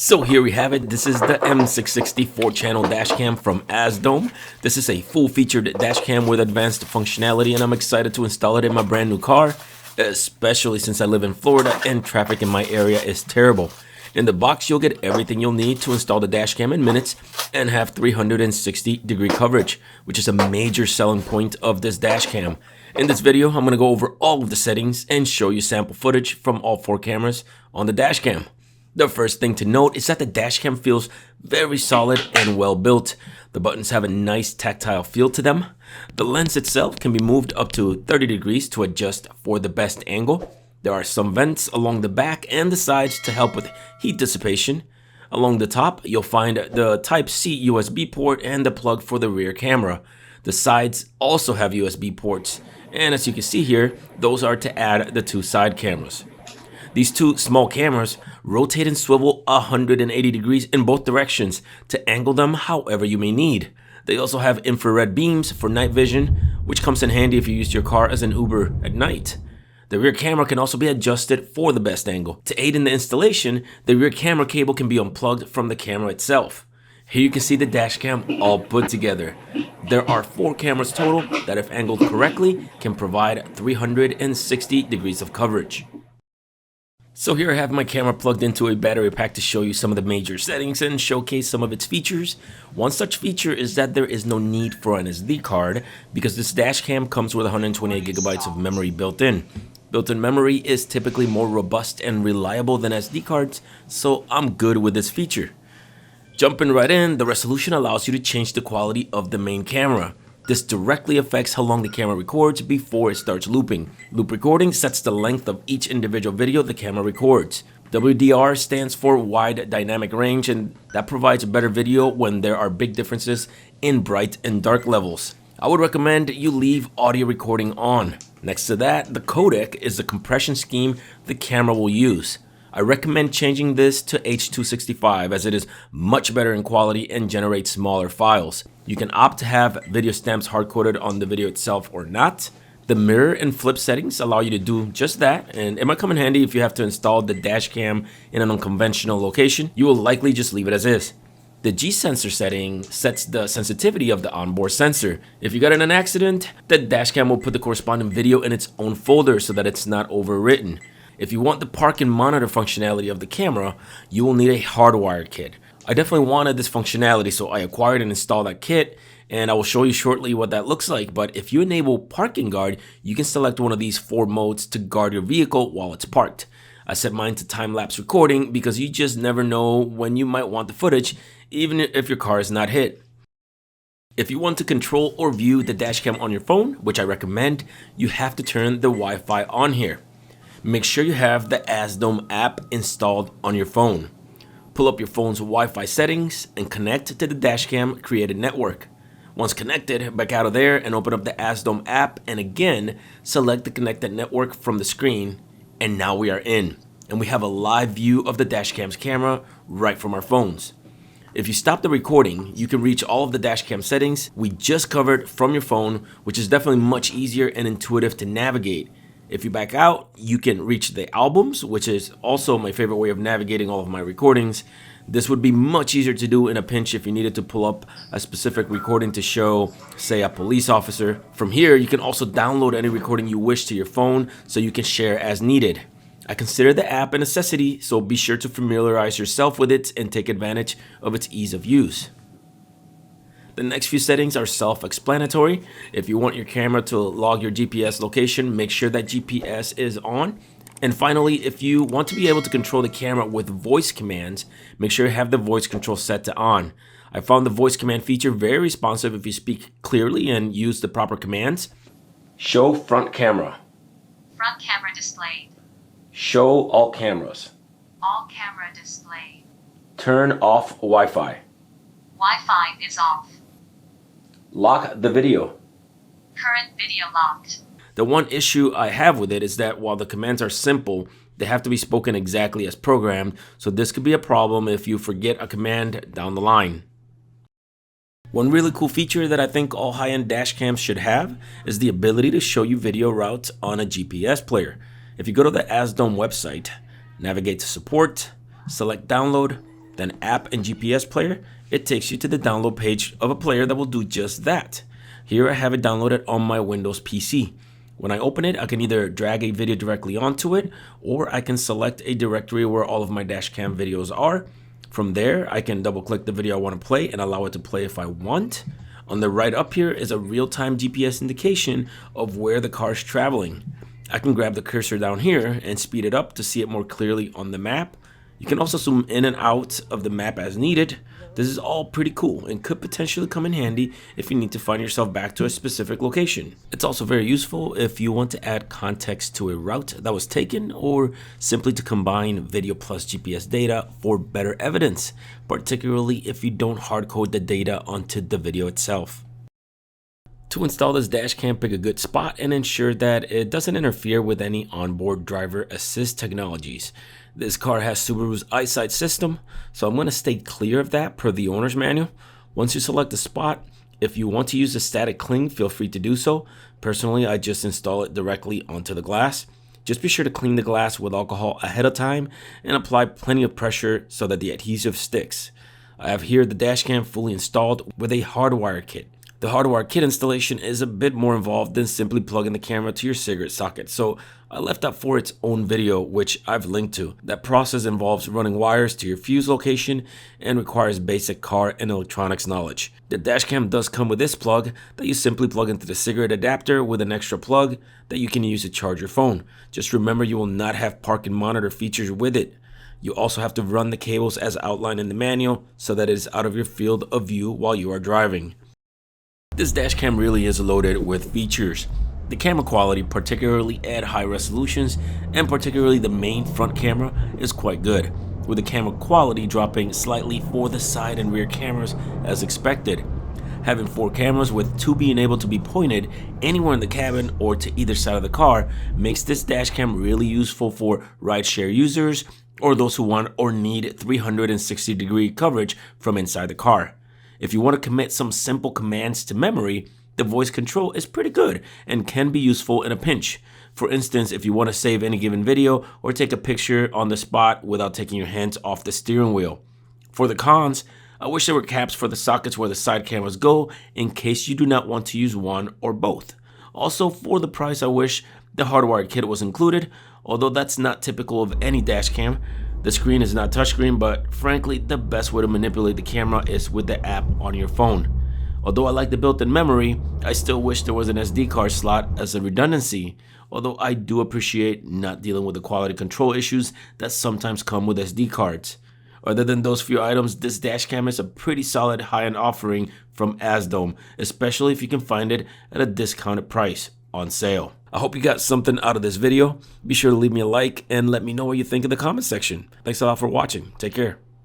So here we have it. This is the M660 4-channel dashcam from AZDOME. This is a full-featured dashcam with advanced functionality, and I'm excited to install it in my brand new car, especially since I live in Florida and traffic in my area is terrible. In the box, you'll get everything you'll need to install the dashcam in minutes and have 360-degree coverage, which is a major selling point of this dashcam. In this video, I'm going to go over all of the settings and show you sample footage from all 4 cameras on the dashcam. The first thing to note is that the dashcam feels very solid and well built. The buttons have a nice tactile feel to them. The lens itself can be moved up to 30 degrees to adjust for the best angle. There are some vents along the back and the sides to help with heat dissipation. Along the top, you'll find the Type-C USB port and the plug for the rear camera. The sides also have USB ports, and as you can see here, those are to add the 2 side cameras. These 2 small cameras rotate and swivel 180 degrees in both directions to angle them however you may need. They also have infrared beams for night vision, which comes in handy if you use your car as an Uber at night. The rear camera can also be adjusted for the best angle. To aid in the installation, the rear camera cable can be unplugged from the camera itself. Here you can see the dashcam all put together. There are 4 cameras total that, if angled correctly, can provide 360 degrees of coverage. So here I have my camera plugged into a battery pack to show you some of the major settings and showcase some of its features. One such feature is that there is no need for an SD card because this dashcam comes with 128 gigabytes of memory built in. Built-in memory is typically more robust and reliable than SD cards, so I'm good with this feature. Jumping right in, the resolution allows you to change the quality of the main camera. This directly affects how long the camera records before it starts looping. Loop recording sets the length of each individual video the camera records. WDR stands for Wide Dynamic Range, and that provides better video when there are big differences in bright and dark levels. I would recommend you leave audio recording on. Next to that, the codec is the compression scheme the camera will use. I recommend changing this to H.265 as it is much better in quality and generates smaller files. You can opt to have video stamps hard-coded on the video itself or not. The mirror and flip settings allow you to do just that, and it might come in handy if you have to install the dashcam in an unconventional location. You will likely just leave it as is. The G-sensor setting sets the sensitivity of the onboard sensor. If you got in an accident, the dashcam will put the corresponding video in its own folder so that it's not overwritten. If you want the park and monitor functionality of the camera, you will need a hardwired kit. I definitely wanted this functionality, so I acquired and installed that kit, and I will show you shortly what that looks like. But if you enable parking guard, you can select one of these 4 modes to guard your vehicle while it's parked. I set mine to time-lapse recording because you just never know when you might want the footage, even if your car is not hit. If you want to control or view the dashcam on your phone, which I recommend, you have to turn the Wi-Fi on here. Make sure you have the AZDOME app installed on your phone. Pull up your phone's Wi-Fi settings and connect to the dashcam created network. Once connected, back out of there and open up the AZDOME app, and again, select the connected network from the screen, and now we are in. And we have a live view of the dashcam's camera right from our phones. If you stop the recording, you can reach all of the dashcam settings we just covered from your phone, which is definitely much easier and intuitive to navigate. If you back out, you can reach the albums, which is also my favorite way of navigating all of my recordings. This would be much easier to do in a pinch if you needed to pull up a specific recording to show, say, a police officer. From here, you can also download any recording you wish to your phone so you can share as needed. I consider the app a necessity, so be sure to familiarize yourself with it and take advantage of its ease of use. The next few settings are self-explanatory. If you want your camera to log your GPS location, make sure that GPS is on. And finally, if you want to be able to control the camera with voice commands, make sure you have the voice control set to on. I found the voice command feature very responsive if you speak clearly and use the proper commands. Show front camera. Front camera displayed. Show all cameras. All camera displayed. Turn off Wi-Fi. Wi-Fi is off. Lock the video. Current video locked. The one issue I have with it is that while the commands are simple, they have to be spoken exactly as programmed, so this could be a problem if you forget a command down the line. One really cool feature that I think all high-end dashcams should have is the ability to show you video routes on a GPS player. If you go to the AZDOME website, navigate to support, select download, then app and GPS player, it takes you to the download page of a player that will do just that. Here I have it downloaded on my Windows PC. When I open it, I can either drag a video directly onto it, or I can select a directory where all of my dashcam videos are. From there, I can double click the video I want to play and allow it to play if I want. On the right up here is a real-time GPS indication of where the car is traveling. I can grab the cursor down here and speed it up to see it more clearly on the map. You can also zoom in and out of the map as needed. This is all pretty cool and could potentially come in handy if you need to find yourself back to a specific location. It's also very useful if you want to add context to a route that was taken, or simply to combine video plus GPS data for better evidence, particularly if you don't hard code the data onto the video itself. To install this dashcam, pick a good spot and ensure that it doesn't interfere with any onboard driver assist technologies. This car has Subaru's eyesight system, so I'm going to stay clear of that per the owner's manual. Once you select the spot, if you want to use a static cling, feel free to do so. Personally, I just install it directly onto the glass. Just be sure to clean the glass with alcohol ahead of time and apply plenty of pressure so that the adhesive sticks. I have here the dashcam fully installed with a hardwire kit. The hardwire kit installation is a bit more involved than simply plugging the camera to your cigarette socket, so I left out for its own video, which I've linked to. That process involves running wires to your fuse location and requires basic car and electronics knowledge. The dashcam does come with this plug that you simply plug into the cigarette adapter with an extra plug that you can use to charge your phone. Just remember, you will not have park and monitor features with it. You also have to run the cables as outlined in the manual so that it is out of your field of view while you are driving. This dashcam really is loaded with features. The camera quality, particularly at high resolutions, and particularly the main front camera, is quite good, with the camera quality dropping slightly for the side and rear cameras as expected. Having 4 cameras, with 2 being able to be pointed anywhere in the cabin or to either side of the car, makes this dashcam really useful for rideshare users or those who want or need 360-degree coverage from inside the car. If you want to commit some simple commands to memory, the voice control is pretty good and can be useful in a pinch. For instance, if you want to save any given video or take a picture on the spot without taking your hands off the steering wheel. For the cons, I wish there were caps for the sockets where the side cameras go in case you do not want to use one or both. Also, for the price, I wish the hardwired kit was included, although that's not typical of any dashcam. The screen is not touchscreen, but frankly, the best way to manipulate the camera is with the app on your phone. Although I like the built-in memory, I still wish there was an SD card slot as a redundancy, although I do appreciate not dealing with the quality control issues that sometimes come with SD cards. Other than those few items, this dashcam is a pretty solid high-end offering from AZDOME, especially if you can find it at a discounted price on sale. I hope you got something out of this video. Be sure to leave me a like and let me know what you think in the comment section. Thanks a lot for watching. Take care.